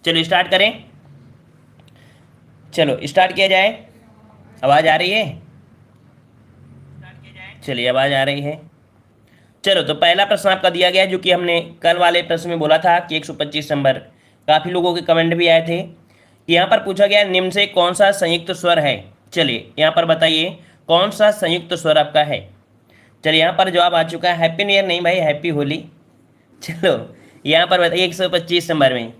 चलो स्टार्ट करें। चलो स्टार्ट किया जाए। आवाज आ रही है? चलिए आवाज आ रही है। चलो तो पहला प्रश्न आपका दिया गया है, जो कि हमने कल वाले प्रश्न में बोला था कि 125 नंबर। काफी लोगों के कमेंट भी आए थे कि यहाँ पर पूछा गया निम्न से कौन सा संयुक्त स्वर है। चलिए यहाँ पर बताइए कौन सा संयुक्त स्वर आपका है। चलिए यहाँ पर जवाब आ चुका है। हैप्पी न्यू ईयर नहीं भाई, हैप्पी होली। चलो यहाँ पर बताइए 125 नंबर में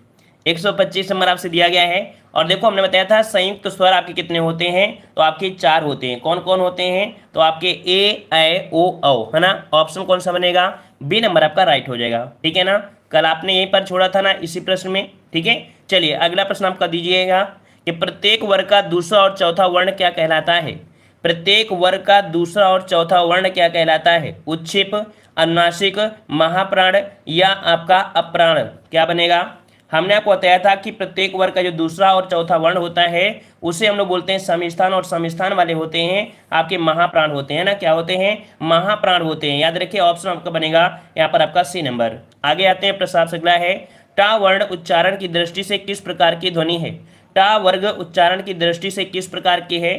125 नंबर आपसे दिया गया है। और देखो हमने बताया था संयुक्त स्वर आपके कितने होते हैं, तो आपके 4 होते हैं। कौन कौन होते हैं? तो आपके ए ऐ ओ औ, है ना। ऑप्शन कौन सा बनेगा? बी नंबर आपका राइट हो जाएगा। ठीक है ना, कल आपने यहीं पर छोड़ा था ना इसी प्रश्न में। ठीक है, चलिए अगला प्रश्न आपका दीजिएगा कि प्रत्येक वर्ग का दूसरा और चौथा वर्ण क्या कहलाता है। प्रत्येक वर्ग का दूसरा और चौथा वर्ण क्या कहलाता है? उच्छिप, अनुनासिक, महाप्राण या आपका अप्राण, क्या बनेगा? हमने आपको बताया था कि प्रत्येक वर्ग का जो दूसरा और चौथा वर्ण होता है उसे हम लोग बोलते हैं समिस्थान, और समिस्थान वाले होते हैं आपके महाप्राण होते हैं ना। क्या होते हैं? महाप्राण होते हैं। याद रखिए ऑप्शन आपका बनेगा यहाँ पर आपका सी नंबर। आगे आते हैं, प्रश्न आपसे अगला है टा वर्ण उच्चारण की दृष्टि से किस प्रकार की ध्वनि है। टा वर्ग उच्चारण की दृष्टि से किस प्रकार की है?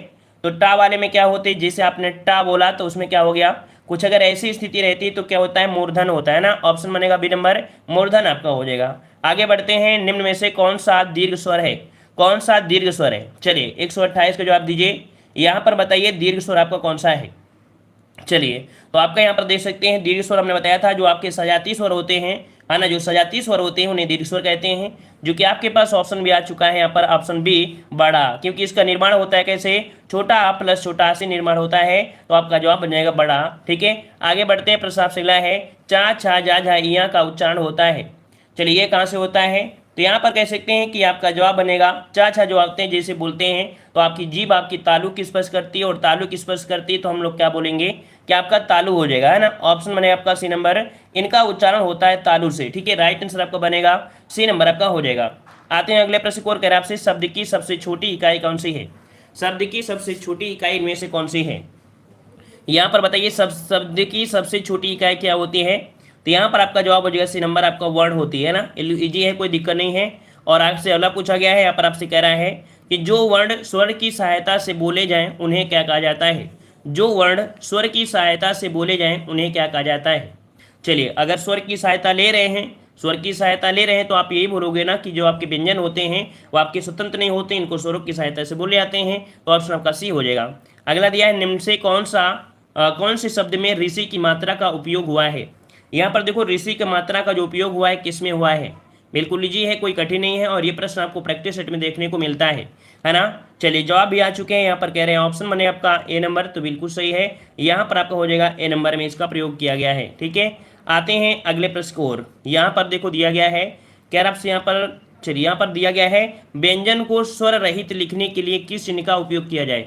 तो टा वाले में क्या होते हैं, जैसे आपने टा बोला तो उसमें क्या हो गया, कुछ अगर ऐसी स्थिति रहती है तो क्या होता है, मूर्धन होता है ना। ऑप्शन बनेगा बी नंबर, मूर्धन आपका हो जाएगा। आगे बढ़ते हैं, निम्न में से कौन सा दीर्घ स्वर है? कौन सा दीर्घ स्वर है? चलिए 128 का जवाब दीजिए। यहाँ पर बताइए दीर्घ स्वर आपका कौन सा है। चलिए तो आपका यहाँ पर देख सकते हैं दीर्घ स्वर हमने बताया था जो आपके सजातीय स्वर होते हैं, है ना। जो सजातीय स्वर होते हैं उन्हें दीर्घ स्वर कहते हैं, जो कि आपके पास ऑप्शन भी आ चुका है यहाँ पर, ऑप्शन बी बड़ा। क्योंकि इसका निर्माण होता है कैसे, छोटा आ प्लस छोटा आ से निर्माण होता है, तो आपका जवाब बन जाएगा बड़ा। ठीक है, आगे बढ़ते हैं, प्रश्न आपसे अगला है चा छा जा झा इया का उच्चारण होता है। चलिए ये कहाँ से होता है? तो यहाँ पर कह सकते हैं कि आपका जवाब बनेगा चा छा जो आते हैं जैसे बोलते हैं तो आपकी जीभ आपकी तालु की स्पर्श करती है, और तालु की स्पर्श करती है तो हम लोग क्या बोलेंगे कि आपका तालु हो जाएगा, है ना। ऑप्शन बनेगा आपका सी नंबर, इनका उच्चारण होता है तालु से। ठीक है, राइट आंसर आपका बनेगा सी नंबर आपका हो जाएगा। आते हैं अगले प्रश्न को, और कह रहा है आपसे शब्द की सबसे छोटी इकाई कौन सी है। शब्द की सबसे छोटी इकाई इनमें से कौन सी है? यहाँ पर बताइए शब्द की सबसे छोटी इकाई क्या होती है। तो यहाँ पर आपका जवाब हो जाएगा सी नंबर, आपका वर्ड होती है ना। इजी है, कोई दिक्कत नहीं है। और आपसे अगला पूछा गया है, यहाँ पर आपसे कह रहा है कि जो वर्ण स्वर की सहायता से बोले जाएं उन्हें क्या कहा जाता है। जो वर्ण स्वर की सहायता से बोले जाएं उन्हें क्या कहा जाता है। चलिए अगर स्वर की सहायता ले रहे हैं, स्वर की सहायता ले रहे हैं तो आप यही बोलोगे ना कि जो आपके व्यंजन होते हैं वो आपके स्वतंत्र नहीं होते, इनको स्वरों की सहायता से बोले जाते हैं, तो ऑप्शन आपका सी हो जाएगा। अगला दिया है निम्न से कौन से शब्द में ऋषि की मात्रा का उपयोग हुआ है। यहाँ पर देखो ऋषि की मात्रा का जो उपयोग हुआ है किस में हुआ है, बिल्कुल इजी है, कोई कठिन नहीं है, और ये प्रश्न आपको प्रैक्टिस सेट में देखने को मिलता है ना। चलिए जवाब भी आ चुके हैं, यहाँ पर कह रहे हैं ऑप्शन बने आपका ए नंबर, तो बिल्कुल सही है। यहाँ पर आपका हो जाएगा ए नंबर में इसका प्रयोग किया गया है। ठीक है, आते हैं अगले प्रश्न को, और यहाँ पर देखो दिया गया है, कह रहा आपसे यहाँ पर, चलिए यहाँ पर दिया गया है व्यंजन को स्वर रहित लिखने के लिए किस चिन्ह का उपयोग किया जाए।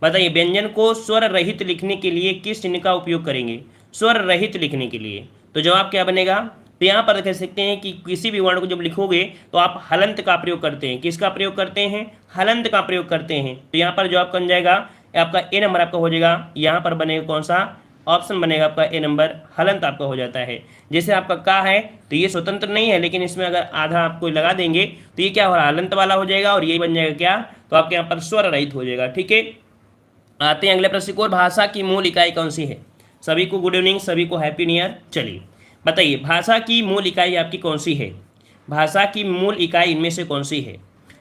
बताइए व्यंजन को स्वर रहित लिखने के लिए किस चिन्ह का उपयोग करेंगे, स्वर रहित लिखने के लिए। तो जवाब क्या बनेगा? तो यहाँ पर कह सकते हैं कि किसी भी वर्ण को जब लिखोगे तो आप हलंत का प्रयोग करते हैं। किसका प्रयोग करते हैं? हलंत का प्रयोग करते हैं। तो यहाँ पर जवाब बन जाएगा आपका ए नंबर आपका हो जाएगा। यहाँ पर बनेगा कौन सा ऑप्शन बनेगा आपका ए नंबर, हलंत आपका हो जाता है। जैसे आपका का है तो ये स्वतंत्र नहीं है, लेकिन इसमें अगर आधा आपको लगा देंगे तो ये क्या हो रहा है, हलंत वाला हो जाएगा, और यही बन जाएगा क्या, तो आपके यहाँ पर स्वर रहित हो जाएगा। ठीक है, आते हैं अगले प्रश्न को, भाषा की मूल इकाई कौन सी है। सभी को गुड इवनिंग, सभी को हैप्पी न्यू ईयर। चलिए बताइए भाषा की मूल इकाई आपकी कौन सी है। भाषा की मूल इकाई इनमें से कौन सी है।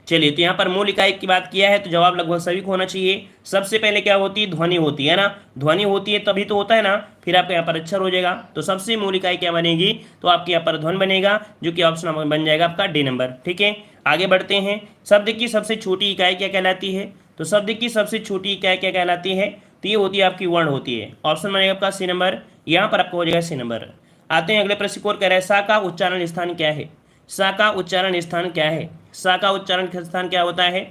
चलिए तो यहाँ पर मूल इकाई की बात किया है तो जवाब लगभग सभी को होना चाहिए। सबसे पहले क्या होती है, ध्वनि होती है ना। ध्वनि होती है तभी तो होता है ना, फिर आपके यहाँ पर अक्षर हो जाएगा। तो सबसे मूल इकाई क्या बनेगी, तो आपके यहाँ पर ध्वनि बनेगा, जो कि ऑप्शन बन जाएगा आपका डी नंबर। ठीक है, आगे बढ़ते हैं, शब्द की सबसे छोटी इकाई क्या कहलाती है। तो शब्द की सबसे छोटी इकाई क्या कहलाती है, तो ये होती है आपकी वर्ण होती है। ऑप्शन बनेगा आपका सी नंबर, यहाँ पर आपको हो जाएगा सी नंबर। आते हैं अगले प्रश्न को, कह रहा है सा का उच्चारण स्थान क्या है। सा का उच्चारण स्थान क्या है। सा का उच्चारण स्थान क्या होता है।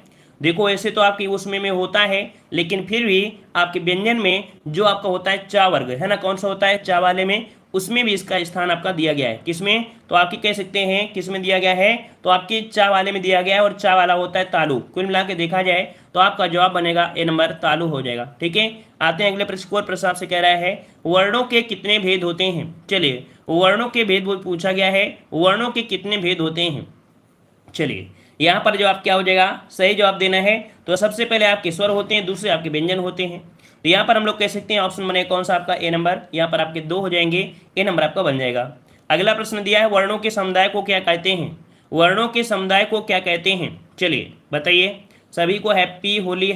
देखो ऐसे तो आपकी उसमें होता है, लेकिन फिर भी आपके व्यंजन में जो आपका होता है चा वर्ग, है ना, कौन सा होता है, चा वाले में, उसमें भी इसका स्थान आपका दिया गया है। किसमें, तो आपकी कह सकते हैं किसमें दिया गया है, तो आपके चा वाले में दिया गया है, और चा वाला होता है तालु। कुल मिला के देखा जाए तो आपका जवाब बनेगा ए नंबर, तालु हो जाएगा। ठीक है, आते हैं अगले प्रश्न को, प्रश्न आपसे कह रहा है वर्णों के कितने भेद होते हैं। चलिए वर्णों के भेद पूछा गया है, वर्णों के कितने भेद होते हैं। चलिए यहाँ पर जवाब क्या हो जाएगा, सही जवाब देना है तो सबसे पहले आपके स्वर होते हैं, दूसरे आपके व्यंजन होते हैं। तो यहाँ पर हम लोग कह सकते हैं ऑप्शन बने कौन सा आपका ए नंबर, यहाँ पर आपके 2 हो जाएंगे, ए नंबर आपका बन जाएगा। अगला प्रश्न दिया है वर्णों के समुदाय को क्या कहते हैं, वर्णों के समुदाय को क्या कहते हैं, चलिए बताइए। सभी को हैप्पी होली,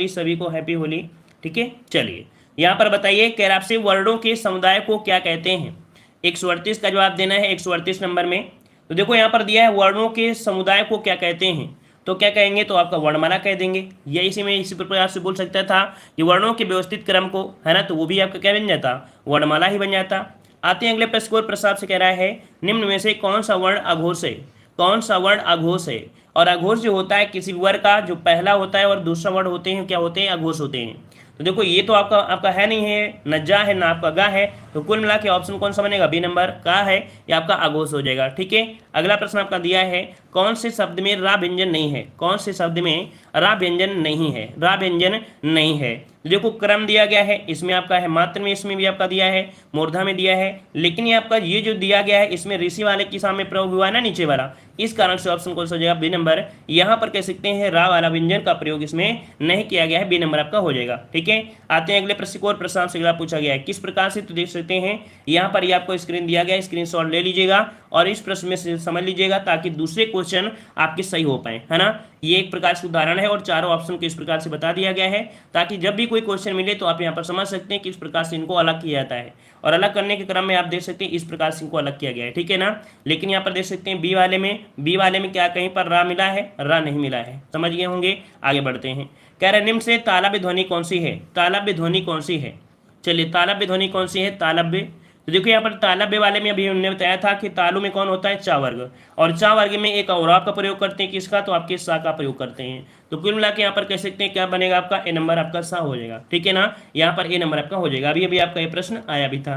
सभी को हैप्पी होली, ठीक है। चलिए यहाँ पर बताइए कह रहा आपसे वर्णों के समुदाय को क्या कहते हैं, 138 का जवाब देना है 138 नंबर में। तो देखो यहाँ पर दिया है वर्णों के समुदाय को क्या कहते हैं, तो क्या कहेंगे, तो आपका वर्णमाला कह देंगे, या इसी में इसी प्रकार से बोल सकता था कि वर्णों के व्यवस्थित क्रम को, है ना, तो वो भी आपका क्या बन जाता, वर्णमाला ही बन जाता। आते हैं अगले प्रश्न को, प्रसाद से कह रहा है निम्न में से कौन सा वर्ण अघोष है, कौन सा वर्ण अघोष है। और अघोष जो होता है किसी वर्ग का जो पहला होता है और दूसरा वर्ण होते हैं क्या होते हैं, अघोष होते हैं। तो देखो ये तो आपका आपका है नहीं है, न जा है ना आपका गा है, तो कुल मिला के ऑप्शन कौन सा बनेगा, बी नंबर का है, ये आपका अघोष हो जाएगा, ठीक है। अगला प्रश्न आपका दिया है कौन से शब्द में रा व्यंजन नहीं है, कौन से शब्द में रा व्यंजन नहीं है, रा व्यंजन नहीं है। तो देखो क्रम दिया गया है, इसमें आपका है मात्र में, इसमें भी आपका दिया है, मूर्धा में दिया है, लेकिन ये आपका ये जो दिया गया है इसमें ऋषि वाले की सामने प्रयोग हुआ है ना नीचे वाला, इस कारण से ऑप्शन कौन सा हो जाएगा, बी नंबर। यहाँ पर कह सकते हैं रा वाला व्यंजन का प्रयोग इसमें नहीं किया गया है, बी नंबर आपका हो जाएगा, ठीक है। आते हैं अगले प्रश्न को, और प्रश्न आपसे अगला पूछा गया है किस प्रकार से, तो देख सकते हैं यहाँ पर ये आपको स्क्रीन दिया गया है, स्क्रीनशॉट ले लीजिएगा और इस प्रश्न में से समझ लीजिएगा ताकि दूसरे क्वेश्चन आपके सही हो पाए, है ना। ये एक प्रकार से उदाहरण है और चारों ऑप्शन को इस प्रकार से बता दिया गया है ताकि जब भी कोई क्वेश्चन मिले तो आप यहाँ पर समझ सकते हैं किस प्रकार से इनको अलग किया जाता है। और अलग करने के क्रम में आप देख सकते हैं इस प्रकार से इनको अलग किया गया है, ठीक है ना। लेकिन यहाँ पर देख सकते हैं बी वाले में क्या कहीं पर रा मिला है, रा नहीं मिला है, समझ गए होंगे। आगे बढ़ते हैं, कह रहे निम्न से तालव्य ध्वनि कौन सी है, तालव्य ध्वनि कौन सी है। चलिए तालव्य ध्वनि कौन सी है, तालव्य। तो देखो यहाँ पर तालव्य वाले में अभी हमने बताया था कि तालु में कौन होता है, चा वर्ग, और चा वर्ग में एक और का प्रयोग करते हैं, किसका, तो आपके सा का प्रयोग करते हैं। तो कुल मिला के यहाँ पर कह सकते हैं क्या बनेगा आपका, ए नंबर आपका सा हो जाएगा, ठीक है ना। यहाँ पर ए नंबर आपका हो जाएगा, अभी अभी आपका ये प्रश्न आया भी था।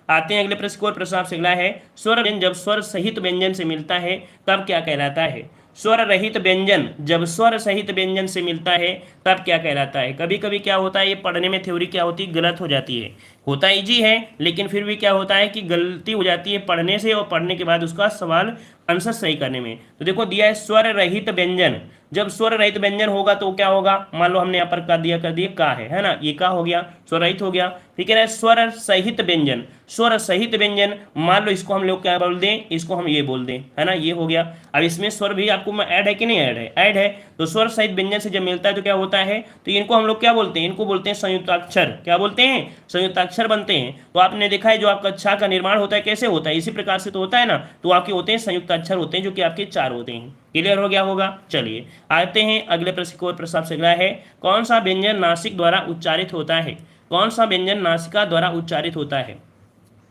आते हैं अगले प्रश्न को, प्रश्न आपसे अगला है स्वर व्यंजन जब स्वर सहित व्यंजन से मिलता है तब क्या कहलाता है। स्वर रहित व्यंजन जब स्वर सहित व्यंजन से मिलता है तब क्या कहलाता है। कभी कभी क्या होता है, ये पढ़ने में थ्योरी क्या होती है, गलत हो जाती है, होता इजी है लेकिन फिर भी क्या होता है कि गलती हो जाती है पढ़ने से, और पढ़ने के बाद उसका सवाल आंसर सही करने में। तो देखो दिया है स्वर रहित व्यंजन, जब स्वर रहित व्यंजन होगा तो क्या होगा, मान लो हमने यहाँ पर कर दिया का है ना, ये का हो गया, स्वर रहित हो गया, ठीक है ना। स्वर सहित व्यंजन, स्वर सहित व्यंजन, मान लो इसको हम लोग क्या बोल दें, इसको हम ये बोल दें, है ना, ये हो गया। अब इसमें स्वर भी आपको ऐड है कि नहीं ऐड है, ऐड है। तो स्वर सहित व्यंजन से जब मिलता है तो क्या होता है, तो इनको हम लोग क्या बोलते हैं, इनको बोलते हैं संयुक्ताक्षर, क्या बोलते हैं, संयुक्ताक्षर बनते हैं। तो आपने देखा है जो आपका छा का निर्माण होता है कैसे होता है, इसी प्रकार से तो होता है ना, तो आपके होते हैं संयुक्ताक्षर होते हैं जो कि आपके 4 होते हैं। क्लियर हो गया होगा। चलिए आते हैं अगले प्रश्न को, प्रश्न आपसे अगला है कौन सा व्यंजन नासिक द्वारा उच्चारित होता है, कौन सा व्यंजन नासिका द्वारा उच्चारित होता है।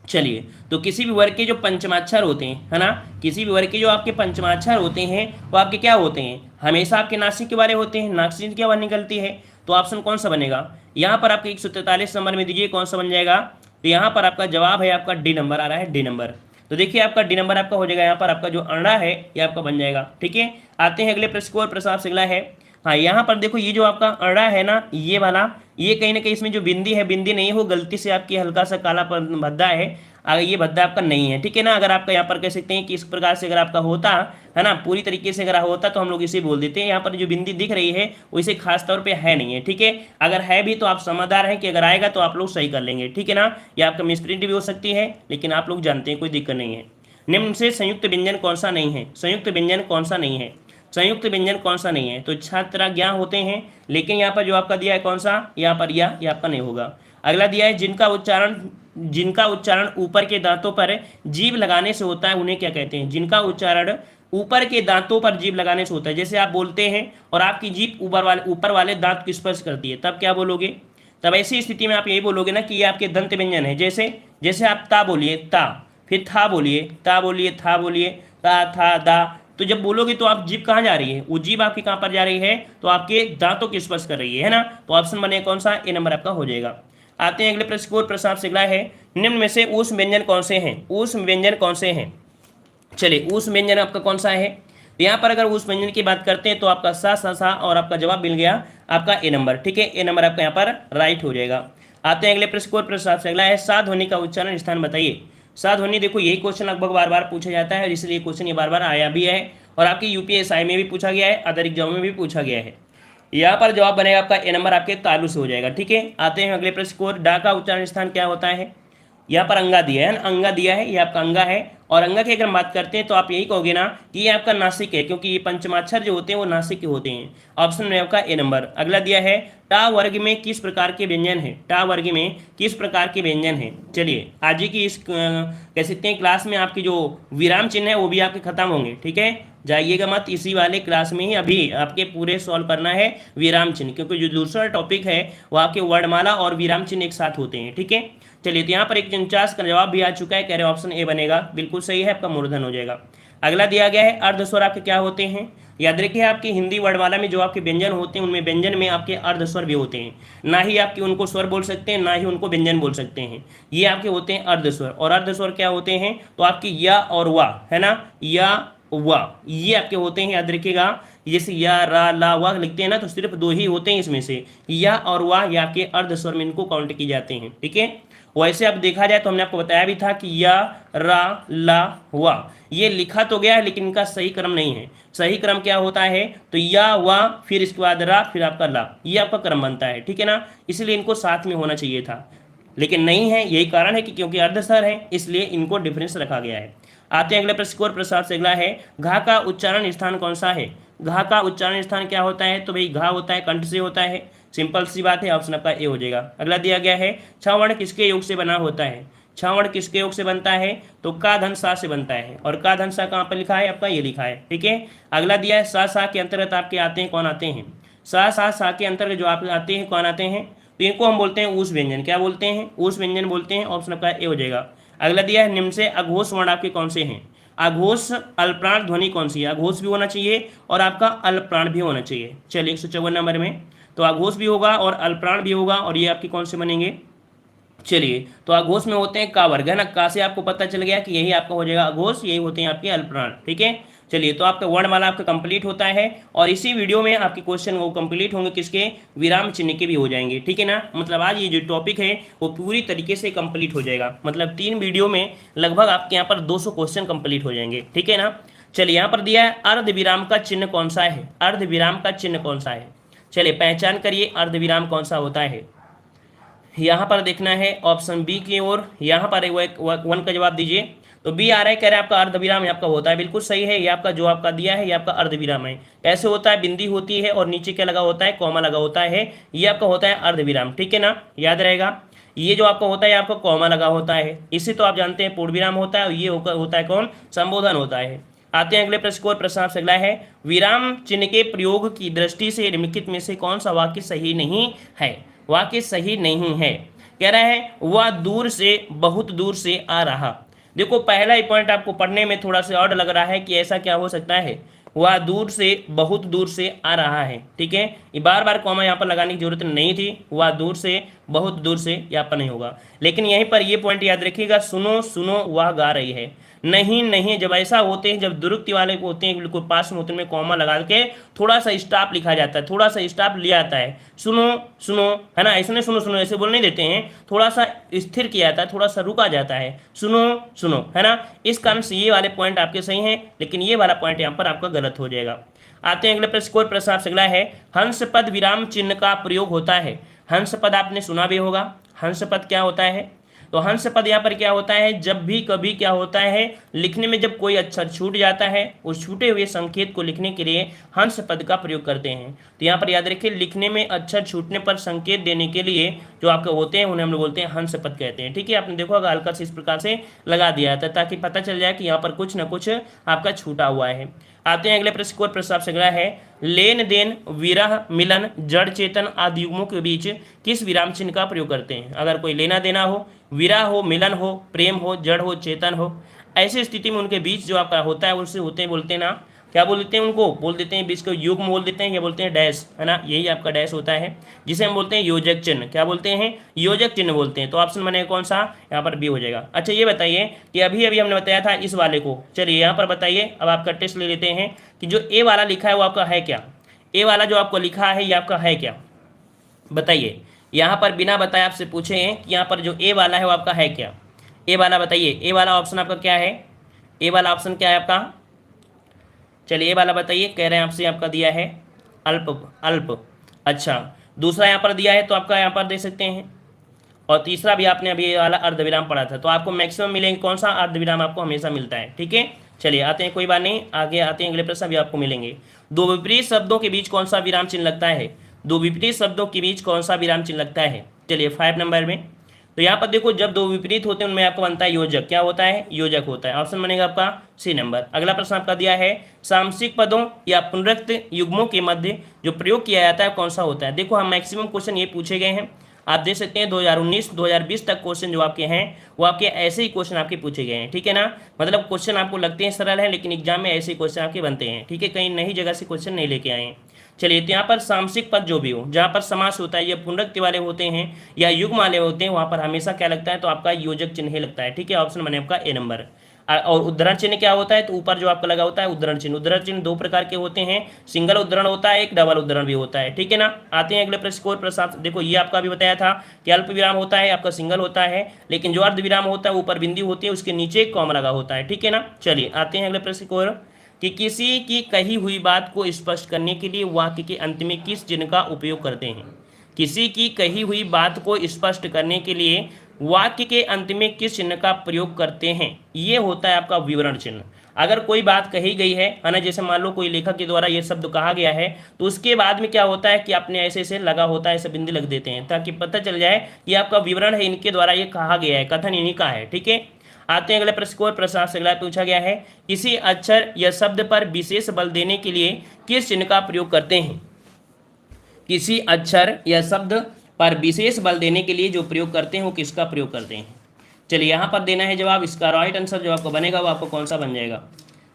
चलिए तो किसी भी वर्ग के जो पंचमाक्षर होते हैं, है ना, किसी भी वर्ग के जो आपके पंचमाक्षर होते हैं वो आपके क्या होते हैं, हमेशा आपके नासिक के वाले होते हैं, नासिक की आवाज निकलती है। तो ऑप्शन कौन सा बनेगा, यहाँ पर आपके 143 नंबर में दीजिए कौन सा बन जाएगा। तो यहाँ पर आपका जवाब है आपका डी नंबर आ रहा है, डी नंबर। तो देखिए आपका डी नंबर आपका हो जाएगा, यहाँ पर आपका जो अंडा है ये आपका बन जाएगा, ठीक है। आते हैं अगले प्रश्न को, और प्रश्न आपसे अगला है, हाँ यहाँ पर देखो ये जो आपका अंडा है ना, ये वाला, ये कहीं ना कहीं इसमें जो बिंदी है, बिंदी नहीं हो, गलती से आपकी हल्का सा काला भद्दा है, अगर ये भद्दा आपका नहीं है, ठीक है ना। अगर आपका यहाँ पर कह सकते हैं कि इस प्रकार से अगर आपका होता है ना, पूरी तरीके से अगर होता तो हम लोग इसे बोल देते हैं। यहाँ पर जो बिंदी दिख रही है वो इसे खास तौर पे है नहीं है, ठीक है। अगर है भी तो आप समझदार हैं कि अगर आएगा तो आप लोग सही कर लेंगे, ठीक है ना। ये आपका मिसप्रिंट भी हो सकती है लेकिन आप लोग जानते हैं कोई दिक्कत नहीं है। निम्न से संयुक्त व्यंजन कौन सा नहीं है, संयुक्त व्यंजन कौन सा नहीं है, संयुक्त व्यंजन कौन सा नहीं है। तो छात्र ज्ञान होते हैं, लेकिन यहाँ पर जो आपका दिया है कौन सा, यहाँ पर या ये आपका नहीं होगा। अगला दिया है जिनका उच्चारण ऊपर के दांतों पर जीभ लगाने से होता है उन्हें क्या कहते हैं। जिनका उच्चारण ऊपर के दांतों पर जीभ लगाने से होता है, जैसे आप बोलते हैं और आपकी जीभ ऊपर वाले दांत को स्पर्श करती है, तब क्या बोलोगे, तब ऐसी स्थिति में आप यही बोलोगे ना कि ये आपके दंत व्यंजन है। जैसे आप ता बोलिए, ता, फिर था बोलिए, ता बोलिए, था बोलिए, ता, था, दा, तो जब बोलोगे तो आप जीभ कहाँ जा रही है, वो जीभ आपकी कहाँ पर जा रही है, तो आपके दांतों की स्पर्श कर रही है ना। तो ऑप्शन बने कौन सा, ए नंबर आपका हो जाएगा। आते हैं अगले प्रश्न को, प्रश्न आपसे अगला है निम्न में से ऊष्म व्यंजन कौन से हैं, ऊष्म व्यंजन कौन से हैं। चलिए ऊष्म व्यंजन आपका कौन सा है, तो यहाँ पर अगर ऊष्म व्यंजन की बात करते हैं तो आपका सा और आपका जवाब मिल गया आपका ए नंबर, ठीक है। ए नंबर आपका यहाँ पर राइट हो जाएगा। आते हैं अगले प्रश्न को, प्रश्न आपसे अगला है सा ध्वनि का उच्चारण स्थान बताइए। सा ध्वनि, देखो यही क्वेश्चन लगभग बार बार पूछा जाता है, इसलिए क्वेश्चन ये बार बार आया भी है और आपकी यूपीएसआई में भी पूछा गया है, अदर एग्जाम में भी पूछा गया है। यहाँ पर जवाब बनेगा आपका ए नंबर आपके तालु से हो जाएगा। ठीक है, आते हैं अगले प्रश्न को। डा का उच्चारण स्थान क्या होता है? यहाँ पर अंगा दिया है ना, अंगा दिया है, ये आपका अंगा है। और अंगा की अगर हम बात करते हैं तो आप यही कहोगे ना कि ये आपका नासिक है, क्योंकि ये पंचमाक्षर जो होते हैं वो नासिक के होते हैं। ऑप्शन में आपका ए नंबर। अगला दिया है टा वर्ग में किस प्रकार के व्यंजन है? टा वर्ग में किस प्रकार के व्यंजन है? चलिए, आज ही की इस कह सकते हैं क्लास में आपकी जो विराम चिन्ह है वो भी आपके खत्म होंगे। ठीक है, जाइएगा मत, इसी वाले क्लास में ही अभी आपके पूरे सॉल्व करना है विराम चिन्ह, क्योंकि जो दूसरा टॉपिक है वो आपके वर्णमाला और विराम चिन्ह एक साथ होते हैं। ठीक है, चलिए, तो यहाँ पर 149 का जवाब भी आ चुका है, कह रहे ऑप्शन ए बनेगा, बिल्कुल सही है, आपका मूर्धन हो जाएगा। अगला दिया गया है अर्धस्वर आपके क्या होते हैं? याद रखिए, आपकी हिंदी वर्णमाला में जो आपके व्यंजन होते हैं उनमें व्यंजन में आपके अर्धस्वर भी होते हैं। ना ही आपके उनको स्वर बोल सकते हैं, ना ही उनको व्यंजन बोल सकते हैं, ये आपके होते हैं अर्धस्वर। और अर्धस्वर क्या होते हैं? तो आपकी या और वा है ना, या वा, ये आपके होते हैं, याद रखिएगा। जैसे या रा ला वा लिखते हैं ना, तो सिर्फ दो ही होते हैं इसमें से, या और वा, या आपके अर्धस्वर में इनको काउंट किए जाते हैं। ठीक है, वैसे अब देखा जाए तो हमने आपको बताया भी था कि या रा ला वा ये लिखा तो गया है, लेकिन इनका सही क्रम नहीं है। सही क्रम क्या होता है? तो या वा, फिर इसके बाद रा, फिर आपका ला, ये आपका क्रम बनता है। ठीक है ना, इसलिए इनको साथ में होना चाहिए था, लेकिन नहीं है। यही कारण है कि क्योंकि अर्धस्वर है इसलिए इनको डिफरेंस रखा गया है। आते हैं अगले प्रश्न को। प्रसाद से अगला है घा का उच्चारण स्थान कौन सा है? घा का उच्चारण स्थान क्या होता है? तो भाई घा होता है कंठ से होता है, सिंपल सी बात है, ऑप्शन आपका ए हो जाएगा। अगला दिया गया है छ वर्ण किसके योग से बना होता है? छ वर्ण किसके योग से बनता है? तो का धन सा से बनता है। और का धन सा कहाँ पर लिखा है? आपका ये लिखा है। ठीक है, अगला दिया है सा सा के अंतर्गत आपके आते हैं, कौन आते हैं? सा सा सा के अंतर्गत जो आप आते हैं, कौन आते हैं? तो इनको हम बोलते हैं ऊस व्यंजन। क्या बोलते हैं? ऊस व्यंजन बोलते हैं, ऑप्शन आपका ए हो जाएगा। अगला दिया है निम्न से अघोष वर्ण आपके कौन से हैं? अघोष अल्पप्राण ध्वनि कौन सी है? अघोष भी होना चाहिए और आपका अल्पप्राण भी होना चाहिए। चलिए, 154 नंबर में तो अघोष भी होगा और अल्पप्राण भी होगा, और ये आपके कौन से बनेंगे? चलिए, तो अघोष में होते हैं का वर्ग है ना, का से आपको पता चल गया कि यही आपका हो जाएगा अघोष, यही होते हैं आपके अल्पप्राण। ठीक है, चलिए, तो आपका वर्णमाला आपका कंप्लीट होता है, और इसी वीडियो में आपके क्वेश्चन वो कंप्लीट होंगे, किसके? विराम चिन्ह के भी हो जाएंगे। ठीक है ना, मतलब आज ये जो टॉपिक है वो पूरी तरीके से कंप्लीट हो जाएगा, मतलब 3 वीडियो में लगभग आपके यहाँ पर 200 क्वेश्चन कंप्लीट हो जाएंगे। ठीक है ना, चलिए, यहाँ पर दिया है अर्धविराम का चिन्ह कौन सा है? अर्धविराम का चिन्ह कौन सा है? चलिए, पहचान करिए अर्धविराम कौन सा होता है। यहाँ पर देखना है ऑप्शन बी की ओर, यहाँ पर 1 का जवाब दीजिए। तो बी आ रहा है, कह रहे हैं आपका अर्धविराम ये आपका होता है, बिल्कुल सही है। ये आपका जो आपका दिया है ये आपका अर्धविराम है। कैसे होता है? बिंदी होती है और नीचे क्या लगा होता है? कॉमा लगा होता है, ये आपका होता है अर्धविराम। ठीक है ना, याद रहेगा। ये जो आपका होता है आपका कॉमा लगा होता है, इसे तो आप जानते हैं पूर्णविराम होता है, और ये होता है कौन? संबोधन होता है। आते हैं अगले प्रश्न को। प्रश्न आपसे अगला है विराम चिन्ह के प्रयोग की दृष्टि से निम्नलिखित में से कौन सा वाक्य सही नहीं है? वाक्य सही नहीं है, कह रहा है वह दूर से, बहुत दूर से आ रहा। देखो, पहला ही पॉइंट आपको पढ़ने में थोड़ा सा ऑड लग रहा है कि ऐसा क्या हो सकता है, वह दूर से, बहुत दूर से आ रहा है। ठीक है, ये बार बार कॉमा यहाँ पर लगाने की जरूरत नहीं थी, वह दूर से, बहुत दूर से यहाँ पर नहीं होगा। लेकिन यहीं पर ये पॉइंट याद रखिएगा, सुनो सुनो वह गा रही है। नहीं नहीं, जब ऐसा होते हैं, जब दुरुक्ति वाले होते हैं बिल्कुल पास में होते हैं, कॉमा लगा के थोड़ा सा स्टॉप लिखा जाता है, थोड़ा सा स्टॉप लिया जाता है। सुनो सुनो है ना, ऐसे नहीं सुनो सुनो ऐसे बोल नहीं देते हैं, थोड़ा सा स्थिर किया जाता है, थोड़ा सा रुका जाता है, सुनो सुनो है ना। इस कारण से ये वाले पॉइंट आपके सही हैं, लेकिन ये वाला पॉइंट यहाँ पर आपका गलत हो जाएगा। आते हैं अगले प्रश्न को। प्रश्न आपसे अगला है हंस पद विराम चिन्ह का प्रयोग होता है। हंस पद आपने सुना भी होगा, हंस पद क्या होता है? तो हंस पद यहाँ पर क्या होता है? जब भी कभी क्या होता है, लिखने में जब कोई अक्षर छूट जाता है, उस छूटे हुए संकेत को लिखने के लिए हंस पद का प्रयोग करते हैं। तो यहाँ पर याद रखिए, लिखने में अक्षर छूटने पर संकेत देने के लिए जो आपके होते हैं उन्हें हम लोग बोलते हैं हंस पद कहते हैं। ठीक है, आपने देखो अगर हल्का से इस प्रकार से लगा दिया जाता है ताकि पता चल जाए कि यहाँ पर कुछ ना कुछ आपका छूटा हुआ है। आते हैं अगले प्रश्न को। प्रश्न आपसे अगला है लेन देन, विरह, मिलन, जड़ चेतन आदि युग्मों के बीच किस विराम चिन्ह का प्रयोग करते हैं? अगर कोई लेना देना हो, विरह हो, मिलन हो, प्रेम हो, जड़ हो, चेतन हो, ऐसी स्थिति में उनके बीच जो आपका होता है उससे होते हैं, बोलते हैं ना, क्या बोल देते हैं उनको? बोल देते हैं बीच को युग्म बोल देते हैं, या बोलते हैं डैश, है ना, यही आपका डैश होता है, जिसे हम बोलते हैं योजक चिन्ह। क्या बोलते हैं? योजक चिन्ह बोलते हैं। तो ऑप्शन बनेगा कौन सा? यहाँ पर बी हो जाएगा। अच्छा, ये बताइए कि अभी अभी हमने बताया था इस वाले को, चलिए यहाँ पर बताइए, अब आपका टेस्ट ले लेते हैं कि जो ए वाला लिखा है वो आपका है क्या? ए वाला जो आपको लिखा है ये आपका है क्या? बताइए, यहाँ पर बिना बताए आपसे पूछे हैं कि यहाँ पर जो ए वाला है वो आपका है क्या? ए वाला बताइए, ए वाला ऑप्शन आपका क्या है? ए वाला ऑप्शन क्या है आपका? चलिए ये वाला बताइए, कह रहे हैं आपसे, आपका दिया है अल्प अल्प। अच्छा, दूसरा यहाँ पर दिया है तो आपका यहाँ पर दे सकते हैं, और तीसरा भी आपने अभी ये वाला अर्धविराम पढ़ा था, तो आपको मैक्सिमम मिलेंगे कौन सा, अर्धविराम आपको हमेशा मिलता है। ठीक है, चलिए आते हैं, कोई बात नहीं, आगे आते हैं, अगले प्रश्न भी आपको मिलेंगे। दो विपरीत शब्दों के बीच कौन सा विराम चिन्ह लगता है, दो विपरीत शब्दों के बीच कौन सा विराम चिन्ह लगता है। चलिए 5 नंबर में, तो यहाँ पर देखो, जब दो विपरीत होते हैं उनमें आपको बनता है योजक, क्या होता है, योजक होता है। ऑप्शन बनेगा आपका सी नंबर। अगला प्रश्न आपका दिया है, सामसिक पदों या पुनरुक्त युग्मों के मध्य जो प्रयोग किया जाता है कौन सा होता है। देखो हम मैक्सिमम क्वेश्चन ये पूछे गए हैं, आप देख सकते हैं 2019 2020 तक क्वेश्चन जो आपके हैं वो आपके ऐसे ही क्वेश्चन आपके पूछे गए हैं। ठीक है ना, मतलब क्वेश्चन आपको लगते हैं सरल है, लेकिन एग्जाम में ऐसे क्वेश्चन आपके बनते हैं। ठीक है, कहीं नई जगह से क्वेश्चन नहीं लेके आए हैं। चलिए, तो यहाँ पर सामसिक पद जो भी हो, जहाँ पर समास होता है या पुनरुक्ति वाले होते हैं या युग्म वाले होते हैं, वहाँ पर हमेशा क्या लगता है, तो आपका योजक चिन्ह लगता है। ठीक है, ऑप्शन बने आपका ए नंबर। और उद्धरण चिन्ह क्या होता है, तो ऊपर जो आपका लगा होता है उद्धरण चिन्ह। उद्धरण चिन्ह दो प्रकार के होते हैं, सिंगल उद्धरण होता है, एक डबल उद्धरण भी होता है। ठीक है ना, आते हैं अगले प्रश्न को। प्रश्न देखो, ये आपका भी बताया था कि अल्प विराम होता है आपका सिंगल होता है, लेकिन जो अर्ध विराम होता है ऊपर बिंदु होती है, उसके नीचे एक कॉमा लगा होता है। ठीक है ना, चलिए आते हैं अगले प्रश्न को, कि किसी की कही हुई बात को स्पष्ट करने के लिए वाक्य के अंत में किस चिन्ह का उपयोग करते हैं। किसी की कही हुई बात को स्पष्ट करने के लिए वाक्य के अंत में किस चिन्ह का प्रयोग करते हैं, ये होता है आपका विवरण चिन्ह। अगर कोई बात कही गई है ना, जैसे मान लो कोई लेखक के द्वारा ये शब्द कहा गया है, तो उसके बाद में क्या होता है कि आपने ऐसे ऐसे लगा होता है, ऐसे बिंदी लग देते हैं, ताकि पता चल जाए कि आपका विवरण है, इनके द्वारा ये कहा गया है, कथन इन्हीं का है। ठीक है, आते हैं अगले प्रश्न को। प्रश्न से अगला पूछा गया है, किसी अक्षर या शब्द पर विशेष बल देने के लिए किस चिन्ह का प्रयोग करते हैं। किसी अक्षर या शब्द पर विशेष बल देने के लिए जो प्रयोग करते हैं वो किसका प्रयोग करते हैं। चलिए यहाँ पर देना है जवाब, इसका राइट आंसर जो आपको बनेगा वो आपको कौन सा बन जाएगा।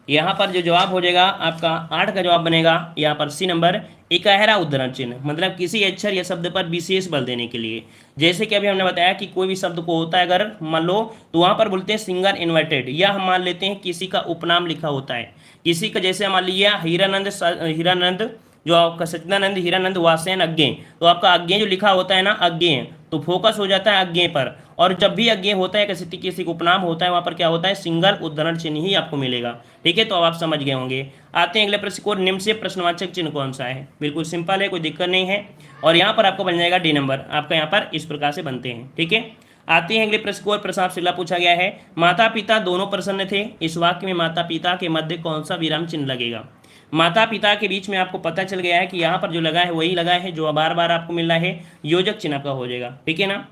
यहाँ पर जो जवाब हो जाएगा आपका 8 का जवाब बनेगा यहाँ पर सी नंबर, इकहरा उद्धरण चिन्ह। मतलब किसी अक्षर या शब्द पर विशेष बल देने के लिए, जैसे कि अभी हमने बताया कि कोई भी शब्द को होता है अगर मान लो, तो वहाँ पर बोलते हैं सिंगल इन्वर्टेड, या हम मान लेते हैं किसी का उपनाम लिखा होता है, किसी का, जैसे मान लिया हीरानंद जो आपका सच्चिदानंद हीरानंद वासेन अज्ञे, तो आपका अज्ञे जो लिखा होता है ना, अज्ञे, तो फोकस हो जाता है अज्ञे पर। और जब भी अज्ञे होता है, किसी को उपनाम होता है, वहाँ पर क्या होता है, सिंगल उद्धरण चिन्ह ही आपको मिलेगा। ठीक है, तो अब आप समझ गए होंगे। आते हैं अगले प्रश्न को, निम्न से प्रश्नवाचक चिन्ह कौन सा है। बिल्कुल सिंपल है, कोई दिक्कत नहीं है, और यहाँ पर आपको बन जाएगा डी नंबर। आपका यहाँ पर इस प्रकार से बनते हैं। ठीक है, आते हैं अगले प्रश्न को। प्रश्न आपसे अगला पूछा गया है, माता पिता दोनों प्रसन्न थे, इस वाक्य में माता पिता के मध्य कौन सा विराम चिन्ह लगेगा। माता पिता के बीच में आपको पता चल गया है कि यहाँ पर जो लगा है वही लगा है जो बार बार आपको मिल रहा है, योजक चिन्ह आपका हो जाएगा। ठीक है ना,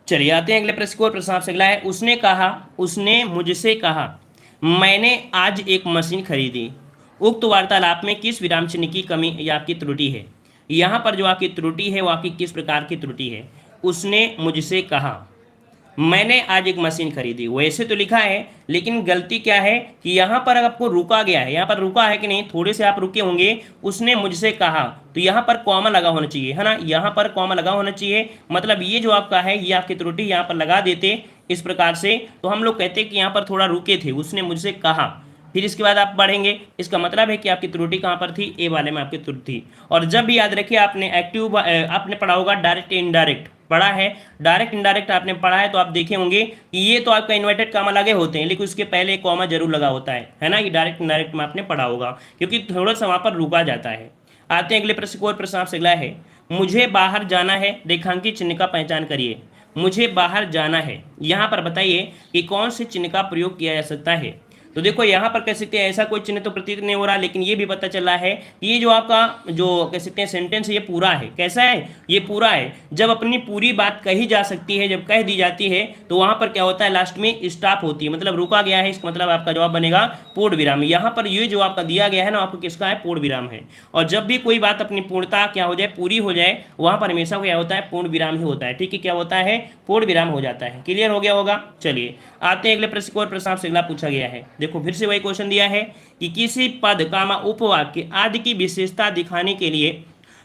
चलिए आते हैं अगले प्रश्न को। प्रश्न आपसे अगला है, उसने कहा, उसने मुझसे कहा, मैंने आज एक मशीन खरीदी। उक्त वार्तालाप में किस विराम चिन्ह की कमी या आपकी त्रुटि है। यहाँ पर जो आपकी त्रुटि है वो आपकी किस प्रकार की त्रुटि है। उसने मुझसे कहा, मैंने आज एक मशीन खरीदी, वैसे तो लिखा है, लेकिन गलती क्या है कि यहाँ पर आपको रुका गया है। यहाँ पर रुका है कि नहीं, थोड़े से आप रुके होंगे, उसने मुझसे कहा, तो यहाँ पर कॉमा लगा होना चाहिए, है ना, यहाँ पर कॉमा लगा होना चाहिए। मतलब ये जो आपका है ये आपकी त्रुटि यहाँ पर लगा देते इस प्रकार से, तो हम लोग कहते हैं कि यहाँ पर थोड़ा रुके थे, उसने मुझसे कहा, फिर इसके बाद आप पढ़ेंगे, इसका मतलब है कि आपकी त्रुटि कहाँ पर थी, ए वाले में आपकी त्रुटि थी। और जब भी याद रखिए, आपने एक्टिव आपने पढ़ा होगा डायरेक्ट इनडायरेक्ट पढ़ा है, डायरेक्ट इनडायरेक्ट आपने पढ़ा है, तो आप देखे होंगे कि ये तो आपका इन्वर्टेड कॉमा लगे होते हैं, लेकिन उसके पहले एक कॉमा जरूर लगा होता है ना, ये डायरेक्ट इनडायरेक्ट में आपने पढ़ा होगा, क्योंकि थोड़ा सा वहाँ पर रुका जाता है। आते हैं अगले प्रश्न को। प्रश्न आपसे अगला है, मुझे बाहर जाना है, रेखांकित चिन्ह का पहचान करिए। मुझे बाहर जाना है, यहाँ पर बताइए कि कौन से चिन्ह का प्रयोग किया जा सकता है। तो देखो यहाँ पर कह सकते हैं ऐसा कोई चिन्ह तो प्रतीत नहीं हो रहा, लेकिन ये भी पता चला है कि ये जो आपका जो कह सकते हैं सेंटेंस है ये पूरा है। कैसा है, ये पूरा है। जब अपनी पूरी बात कही जा सकती है, जब कह दी जाती है, तो वहाँ पर क्या होता है, लास्ट में स्टॉप होती है, मतलब रुका गया है, इसका मतलब आपका जवाब बनेगा पूर्ण विराम। यहाँ पर ये जो आपका दिया गया है ना, आपको किसका है, पूर्ण विराम है। और जब भी कोई बात अपनी पूर्णता क्या हो जाए, पूरी हो जाए, वहाँ पर हमेशा क्या होता है, पूर्ण विराम ही होता है। ठीक है, क्या होता है, पूर्ण विराम हो जाता है। क्लियर हो गया होगा। चलिए आते हैं अगले प्रश्न को। और प्रश्न आपसे अगला पूछा गया है, देखो फिर से वही क्वेश्चन दिया है कि किसी पद कामा उपवाक्य आदि की विशेषता दिखाने के लिए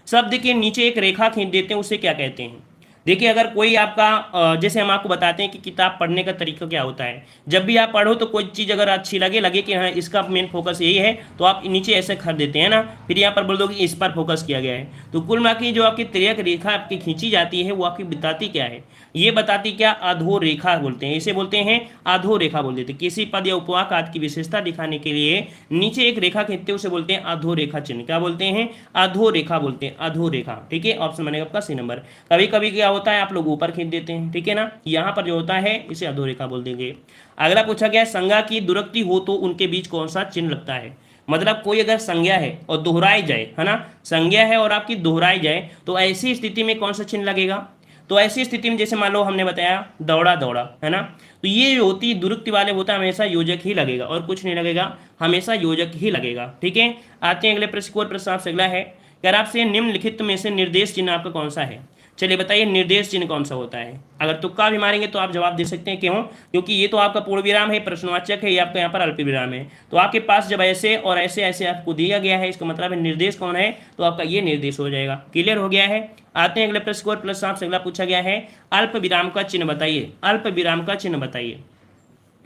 शब्द के नीचे एक रेखा खींच देते हैं, उसे क्या कहते हैं। देखिए अगर कोई आपका जैसे हम आपको बताते हैं कि किताब पढ़ने का तरीका क्या होता है, जब भी आप पढ़ो तो कोई चीज़ अगर अच्छी लगे लगे कि हाँ इसका मेन फोकस यही है, तो आप नीचे ऐसे कर देते हैं ना, फिर यहाँ पर बोल दो कि इस पर फोकस किया गया है। तो कुल मिला के जो आपकी तिर्यक रेखा आपकी खींची जाती है वो आपकी बताती क्या है, ये बताती क्या, अधोरेखा बोलते हैं, इसे बोलते हैं अधोरेखा बोल देते हैं। किसी पद या उपवाक आदि की विशेषता दिखाने के लिए नीचे एक रेखा खींचते हैं उसे बोलते हैं अधोरेखा चिन्ह। क्या बोलते हैं, अधोरेखा बोलते हैं, अधोरेखा। ठीक है, ऑप्शन बनेगा आपका सी नंबर। कभी कभी क्या होता है आप लोग ऊपर खींच देते हैं, ठीक है ना, यहाँ पर जो होता है इसे अधोरेखा बोल देंगे। अगला पूछा गया संज्ञा की दुरक्ति हो तो उनके बीच कौन सा चिन्ह लगता है। मतलब कोई अगर संज्ञा है और दोहराई जाए, है ना, संज्ञा है और आपकी दोहराई जाए तो ऐसी स्थिति में कौन सा चिन्ह लगेगा। तो ऐसी स्थिति में जैसे मान लो हमने बताया दौड़ा दौड़ा, है ना, तो ये जो होती दुरुक्ति वाले होता है हमेशा योजक ही लगेगा और कुछ नहीं लगेगा, हमेशा योजक ही लगेगा। ठीक है, आते हैं अगले प्रश्न को। और प्रश्न आपसे अगला है, अगर आपसे निम्नलिखित में से निर्देश चिन्ह आपका कौन सा है। चलिए बताइए निर्देश चिन्ह कौन सा होता है। अगर तुक्का भी मारेंगे तो आप जवाब दे सकते हैं, क्यों, क्योंकि ये तो आपका पूर्ण विराम है, प्रश्नवाचक है, ये आपका यहाँ पर अल्प विराम है। तो आपके पास जब ऐसे और ऐसे ऐसे आपको दिया गया है, इसका मतलब है निर्देश कौन है, तो आपका ये निर्देश हो जाएगा। क्लियर हो गया है। आते हैं अगले प्रश्न को। और प्रश्न आपसे अगला पूछा गया है, अल्प विराम का चिन्ह बताइए, अल्प विराम का चिन्ह बताइए।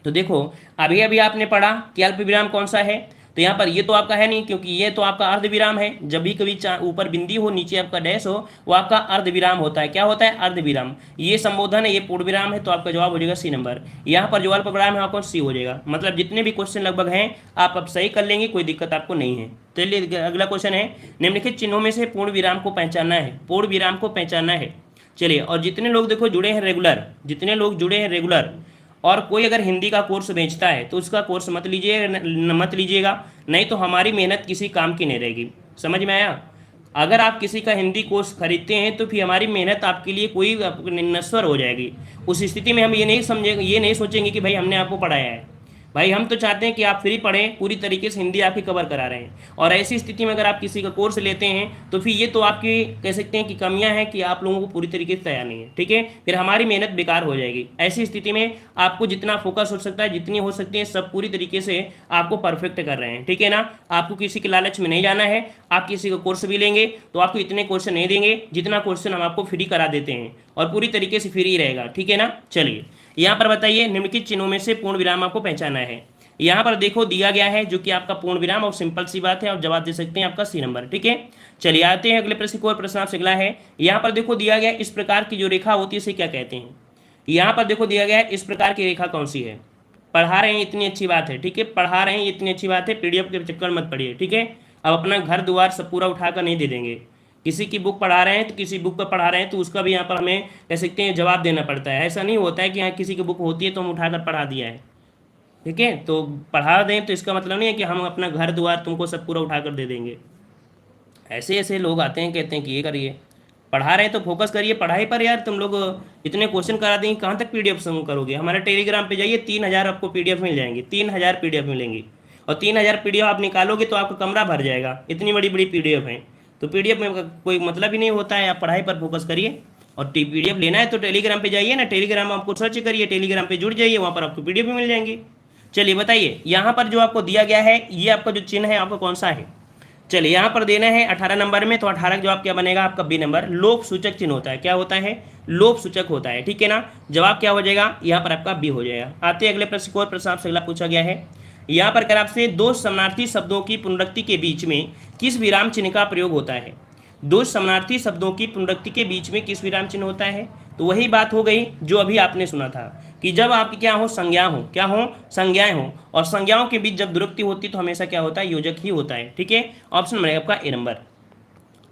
तो देखो अभी अभी आपने पढ़ा कि अल्प विराम कौन सा है, तो यहाँ पर ये तो आपका है नहीं, क्योंकि ये तो आपका अर्ध विराम है। जब भी कभी ऊपर बिंदी हो नीचे आपका डैश हो वो आपका अर्ध विराम होता है। क्या होता है, अर्ध विराम। ये संबोधन है, ये पूर्ण विराम है, तो आपका जवाब हो जाएगा सी नंबर। यहाँ पर जो अल्प विराम है आपको सी हो जाएगा। मतलब जितने भी क्वेश्चन लगभग हैं आप अब सही कर लेंगे, कोई दिक्कत आपको नहीं है। चलिए अगला क्वेश्चन है, निम्नलिखित चिन्हों में से पूर्ण विराम को पहचानना है, पूर्ण विराम को पहचानना है। चलिए, और जितने लोग देखो जुड़े हैं रेगुलर, जितने लोग जुड़े हैं रेगुलर, और कोई अगर हिंदी का कोर्स बेचता है तो उसका कोर्स मत लीजिए, मत लीजिएगा, नहीं तो हमारी मेहनत किसी काम की नहीं रहेगी। समझ में आया। अगर आप किसी का हिंदी कोर्स खरीदते हैं तो फिर हमारी मेहनत आपके लिए कोई नश्वर हो जाएगी। उस स्थिति में हम ये नहीं समझेंगे, ये नहीं सोचेंगे कि भाई हमने आपको पढ़ाया है। भाई हम तो चाहते हैं कि आप फ्री पढ़ें, पूरी तरीके से हिंदी आपकी कवर करा रहे हैं। और ऐसी स्थिति में अगर आप किसी का कोर्स लेते हैं तो फिर ये तो आपकी कह सकते हैं कि कमियां हैं कि आप लोगों को पूरी तरीके से तैयार नहीं है। ठीक है, फिर हमारी मेहनत बेकार हो जाएगी। ऐसी स्थिति में आपको जितना फोकस हो सकता है, जितनी हो सकती है, सब पूरी तरीके से आपको परफेक्ट कर रहे हैं। ठीक है ना, आपको किसी के लालच में नहीं जाना है। आप किसी का कोर्स भी लेंगे तो आपको इतने क्वेश्चन नहीं देंगे जितना क्वेश्चन हम आपको फ्री करा देते हैं, और पूरी तरीके से फ्री रहेगा। ठीक है ना। चलिए यहाँ पर बताइए, निम्नलिखित चिन्हों में से पूर्ण विराम आपको पहचाना है। यहाँ पर देखो दिया गया है जो कि आपका पूर्ण विराम, और सिंपल सी बात है, आप जवाब दे सकते हैं आपका सी नंबर। ठीक है, चलिए आते हैं अगले प्रश्न को। और प्रश्न आपसे अगला है, यहाँ पर देखो दिया गया इस प्रकार की जो रेखा होती है इसे क्या कहते हैं। यहाँ पर देखो दिया गया है इस प्रकार की रेखा कौन सी है। पढ़ा रहे हैं इतनी अच्छी बात है, ठीक है, पढ़ा रहे हैं इतनी अच्छी बात है, पीडीएफ के चक्कर मत पढ़िए। ठीक है, अब अपना घर द्वार सब पूरा उठाकर नहीं दे देंगे। किसी की बुक पढ़ा रहे हैं तो किसी बुक पर पढ़ा रहे हैं तो उसका भी यहाँ पर हमें कह सकते हैं जवाब देना पड़ता है। ऐसा नहीं होता है कि यहाँ किसी की बुक होती है तो हम उठाकर पढ़ा दिया है। ठीक है, तो पढ़ा दें तो इसका मतलब नहीं है कि हम अपना घर द्वार तुमको सब पूरा उठा कर दे देंगे। ऐसे ऐसे लोग आते हैं कहते हैं कि ये करिए, पढ़ा रहे हैं तो फोकस करिए पढ़ाई पर। यार तुम लोग इतने क्वेश्चन करा देंगे, कहाँ तक पीडीएफ संग करोगे। हमारे टेलीग्राम पे जाइए, 3000 आपको पीडीएफ मिल जाएंगी, 3000 पीडीएफ मिलेंगी, और 3000 पीडीएफ आप निकालोगे तो आपका कमरा भर जाएगा, इतनी बड़ी बड़ी पीडीएफ है। तो पीडीएफ में कोई मतलब ही नहीं होता है। आप पढ़ाई पर फोकस करिए, और पीडीएफ लेना है तो टेलीग्राम पे जाइए ना, टेलीग्राम आपको सर्च करिए, टेलीग्राम पे जुड़ जाइए, वहाँ पर आपको पीडीएफ भी मिल जाएंगी। चलिए बताइए, यहाँ पर जो आपको दिया गया है ये आपका जो चिन्ह है आपका कौन सा है। चलिए यहाँ पर देना है 18 नंबर में, तो 18 जवाब क्या बनेगा आपका बी नंबर। लोप सूचक चिन्ह होता है। क्या होता है, लोप सूचक होता है। ठीक है ना, जवाब क्या हो जाएगा यहाँ पर आपका बी हो जाएगा। आते अगले प्रश्न को। और प्रश्न आपसे अगला पूछा गया है, यहाँ पर अगर आपसे दो समानार्थी शब्दों की पुनरुक्ति के बीच में किस विराम चिन्ह का प्रयोग होता है। दो समानार्थी शब्दों की पुनरुक्ति के बीच में किस विराम चिन्ह होता है। तो वही बात हो गई जो अभी आपने सुना था कि जब आपकी क्या हो, संज्ञा हो, क्या हो, संज्ञाएं हो, और संज्ञाओं के बीच जब दुरुक्ति होती तो हमेशा क्या होता है, योजक ही होता है। ठीक है, ऑप्शन बनेगा आपका ए नंबर।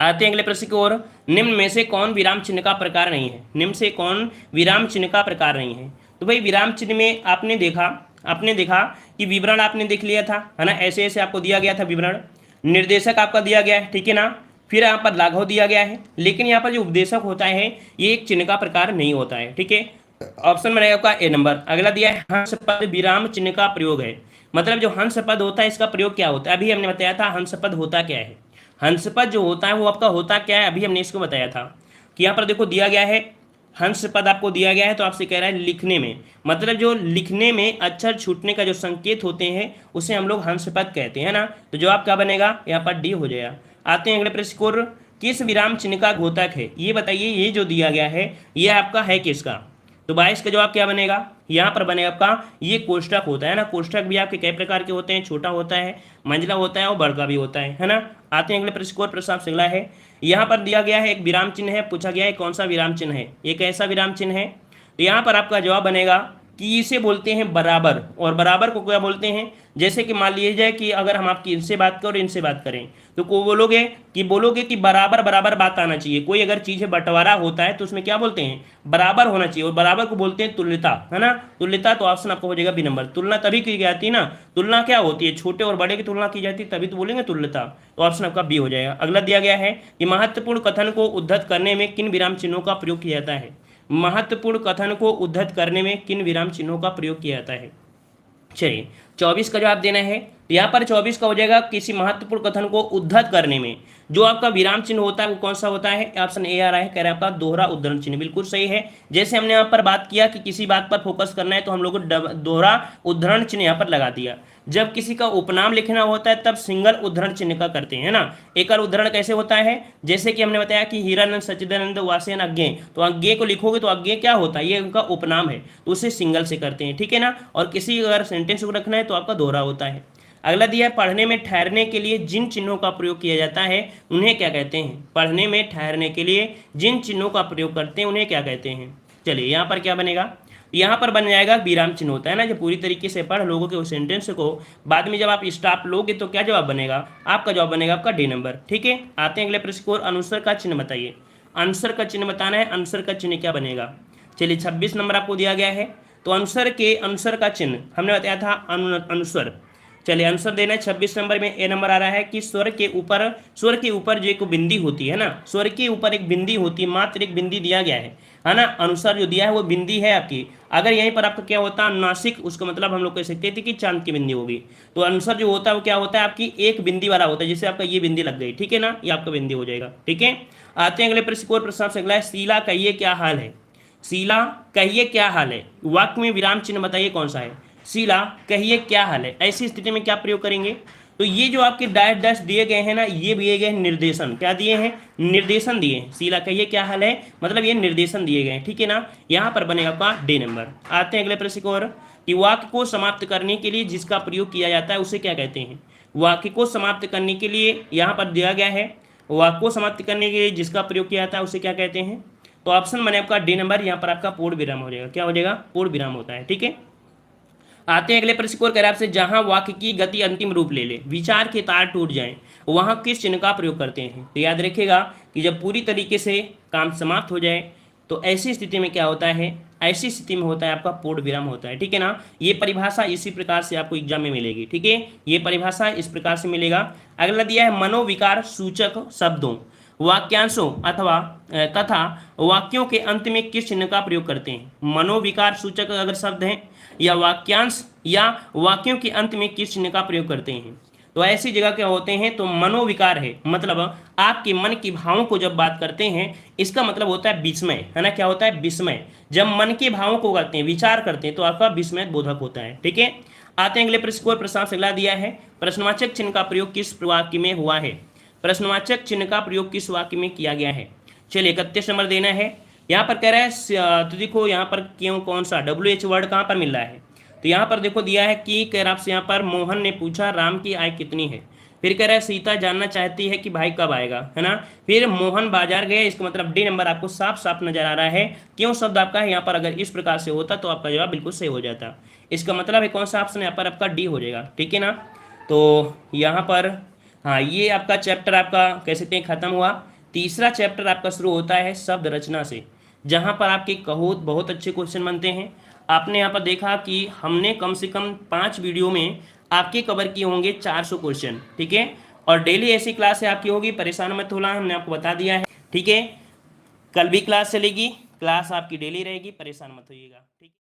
आते हैं अगले प्रश्न की ओर। निम्न में से कौन विराम चिन्ह का प्रकार नहीं है। निम्न से कौन विराम चिन्ह का प्रकार नहीं है। तो भाई विराम चिन्ह में आपने देखा कि विवरण आपने देख लिया था, है ना, ऐसे ऐसे आपको दिया गया था विवरण। निर्देशक आपका दिया गया है, ठीक है ना, फिर यहाँ पर लाघव दिया गया है। लेकिन यहाँ पर जो उपदेशक होता है ये एक चिन्ह का प्रकार नहीं होता है। ठीक है, ऑप्शन बनेगा आपका ए नंबर। अगला दिया है हंस पद विराम चिन्ह का प्रयोग है। मतलब जो हंस पद होता है इसका प्रयोग क्या होता है, अभी हमने बताया था हंस पद होता क्या है। हंस पद जो होता है वो आपका होता क्या है, अभी हमने इसको बताया था कि यहाँ पर देखो दिया गया है हंस पद आपको दिया गया है, तो आपसे कह रहा है लिखने में, मतलब जो लिखने में अक्षर छूटने का जो संकेत होते हैं उसे हम लोग हंस पद कहते हैं ना। तो जवाब क्या बनेगा यहाँ पर डी हो जाएगा। आते हैं अगले प्रश्न को। किस विराम चिन्ह का घोतक है, ये बताइए। ये जो दिया गया है ये आपका है किसका, तो 22 का जवाब क्या बनेगा, यहाँ पर बनेगा आपका ये कोष्ठक होता है ना। कोष्ठक भी आपके कई प्रकार के होते हैं, छोटा होता है, मंझला होता है और बड़का भी होता है ना। आते हैं अगले प्रश्न को। प्रश्न आपसे अगला है, यहाँ पर दिया गया है एक विराम चिन्ह है, पूछा गया है कौन सा विराम चिन्ह है, एक ऐसा विराम चिन्ह है। तो यहाँ पर आपका जवाब बनेगा कि इसे बोलते हैं बराबर, और बराबर को क्या बोलते हैं, जैसे कि मान लीजिए जाए कि अगर हम आपकी इनसे बात करें और इनसे बात करें तो को बोलोगे कि बराबर बराबर बात आना चाहिए। कोई अगर चीज़ है बंटवारा होता है तो उसमें क्या बोलते हैं, बराबर होना चाहिए, और बराबर को बोलते हैं तुल्यता, है ना। तुल्यता, तो ऑप्शन आपको हो जाएगा बी नंबर। तुलना तभी की जाती है ना, तुलना क्या होती है, छोटे और बड़े की तुलना की जाती है, तभी तो बोलेंगे तुल्यता, तो ऑप्शन आपका बी हो जाएगा। अगला दिया गया है कि महत्वपूर्ण कथन को उद्धत करने में किन विराम चिन्हों का प्रयोग किया जाता है। महत्वपूर्ण कथन को उद्धत करने में किन विराम चिन्हों का प्रयोग किया जाता है। चलिए 24 का जवाब देना है, तो यहाँ पर 24 का हो जाएगा किसी महत्वपूर्ण कथन को उद्धत करने में जो आपका विराम चिन्ह होता है वो कौन सा होता है, ऑप्शन ए आ रहा है, कह रहा है आपका दोहरा उद्धरण चिन्ह। बिल्कुल सही है। जैसे हमने यहाँ पर बात किया कि किसी बात पर फोकस करना है तो हम लोग को दोहरा उद्धरण चिन्ह यहाँ पर लगा दिया। जब किसी का उपनाम लिखना होता है तब सिंगल उद्धरण चिन्ह का करते हैं ना। एकल उद्धरण कैसे होता है, जैसे कि हमने बताया कि हीरानंद सच्चिदानंद वासेन अज्ञे, तो अज्ञे को लिखोगे तो अज्ञे क्या होता है, ये उनका उपनाम है, तो उसे सिंगल से करते हैं, ठीक है ना। और किसी अगर सेंटेंस को रखना है तो आपका दोहरा होता है। अगला दिया है, पढ़ने में ठहरने के लिए जिन चिन्हों का प्रयोग किया जाता है उन्हें क्या कहते हैं। पढ़ने में ठहरने के लिए जिन चिन्हों का प्रयोग करते हैं उन्हें क्या कहते हैं। चलिए यहाँ पर क्या बनेगा, यहाँ पर बन जाएगा विराम चिन्ह होता है ना, जब पूरी तरीके से पढ़ लोगों के उस सेंटेंस को, बाद में जब आप स्टॉप लोगे तो क्या जवाब बनेगा, आपका जवाब बनेगा आपका डी नंबर, ठीक है। आते हैं अगले प्रश्न को। अनुस्वर का चिन्ह बताइए। आंसर का चिन्ह बताना है, आंसर का चिन्ह क्या बनेगा। चलिए 26 नंबर आपको दिया गया है, तो आंसर का चिन्ह हमने बताया था अनुस्वर। चलिए आंसर देना है 26 नंबर में। ए नंबर आ रहा है कि स्वर के ऊपर जो एक बिंदी होती है ना, स्वर के ऊपर एक बिंदी होती है, मात्र एक बिंदी दिया गया है ना। अनुसार जो दिया है वो बिंदी है आपकी। अगर यहीं पर आपका क्या होता है नासिक, उसका मतलब हम लोग कह सकते थे कि चांद की बिंदी होगी। तो अनुसार जो होता है वो क्या होता है, आपकी एक बिंदी वाला होता है, जैसे आपका ये बिंदी लग गई, ठीक है ना, ये आपका बिंदी हो जाएगा, ठीक है। आते हैं अगले प्रश्न को। प्रश्न से अगला है, शीला कहिए क्या हाल है। शीला कहिए क्या हाल है, वाक्य में विराम चिन्ह बताइए कौन सा है। शीला कहिए क्या हाल है, ऐसी स्थिति में क्या प्रयोग करेंगे। तो ये जो आपके डैश डैश दिए गए हैं ना, ये दिए गए निर्देशन, क्या दिए हैं, निर्देशन दिए हैं। शीला कहिए क्या हाल है मतलब ये निर्देशन दिए गए हैं, ठीक है ना। यहाँ पर बनेगा आपका डी नंबर। आते हैं अगले प्रश्न को। और कि वाक्य को समाप्त करने के लिए जिसका प्रयोग किया जाता है उसे क्या कहते हैं। वाक्य को समाप्त करने के लिए यहाँ पर दिया गया है, वाक्य को समाप्त करने के लिए जिसका प्रयोग किया जाता है उसे क्या कहते हैं। तो ऑप्शन बने आपका डी नंबर। यहाँ पर आपका पूर्ण विराम हो जाएगा, क्या हो जाएगा, पूर्ण विराम होता है, ठीक है। आते हैं अगले प्रश्न को। कह आपसे, जहां वाक्य की गति अंतिम रूप ले ले, विचार के तार टूट जाएं, वहां किस चिन्ह का प्रयोग करते हैं। तो याद रखिएगा कि जब पूरी तरीके से काम समाप्त हो जाए तो ऐसी स्थिति में क्या होता है, ऐसी स्थिति में होता है आपका पूर्ण विराम होता है, ठीक है ना। ये परिभाषा इसी प्रकार से आपको एग्जाम में मिलेगी, ठीक है, ये परिभाषा इस प्रकार से मिलेगा। अगला दिया है, मनोविकार सूचक शब्दों, वाक्यांशों अथवा तथा वाक्यों के अंत में किस चिन्ह का प्रयोग करते हैं। मनोविकार सूचक अगर शब्द हैं या वाक्यांश या वाक्यों के अंत में किस चिन्ह का प्रयोग करते हैं। तो ऐसी जगह क्या होते हैं, तो मनोविकार है, मतलब आपके मन के भावों को जब बात करते हैं इसका मतलब होता है विस्मय, है ना। क्या होता है, विस्मय। जब मन के भावों को करते हैं, विचार करते हैं तो आपका विस्मय बोधक होता है, ठीक है। आते हैं अगले प्रश्न को। प्रश्न अगला दिया है, प्रश्नवाचक चिन्ह का प्रयोग किस वाक्य में हुआ है। प्रश्नवाचक चिन्ह का प्रयोग किस वाक्य में किया गया है। चलिए 31 नंबर देना है। यहाँ पर कह रहा है, तो देखो यहाँ पर क्यों कौन सा WH वर्ड कहाँ पर मिल रहा है। तो यहाँ पर देखो दिया है कि कह रहा आपसे, यहाँ पर मोहन ने पूछा राम की आय कितनी है। फिर कह रहा है सीता जानना चाहती है कि भाई कब आएगा, है ना। फिर मोहन बाजार गए, इसका मतलब डी नंबर आपको साफ साफ नजर आ रहा है। क्यों शब्द आपका है यहाँ पर, अगर इस प्रकार से होता तो आपका जवाब बिल्कुल सही हो जाता। इसका मतलब है कौन सा ऑप्शन यहाँ पर आपका डी हो जाएगा, ठीक है ना। तो यहाँ पर हाँ, ये आपका चैप्टर आपका कह सकते हैं खत्म हुआ। तीसरा चैप्टर आपका शुरू होता है शब्द रचना से, जहाँ पर आपके बहुत अच्छे क्वेश्चन बनते हैं। आपने यहाँ पर देखा कि हमने कम से कम 5 वीडियो में आपके कवर किए होंगे 400 क्वेश्चन, ठीक है। और डेली ऐसी क्लास है आपकी होगी, परेशान मत होना, हमने आपको बता दिया है, ठीक है। कल भी क्लास चलेगी, क्लास आपकी डेली रहेगी, परेशान मत होइएगा, ठीक है।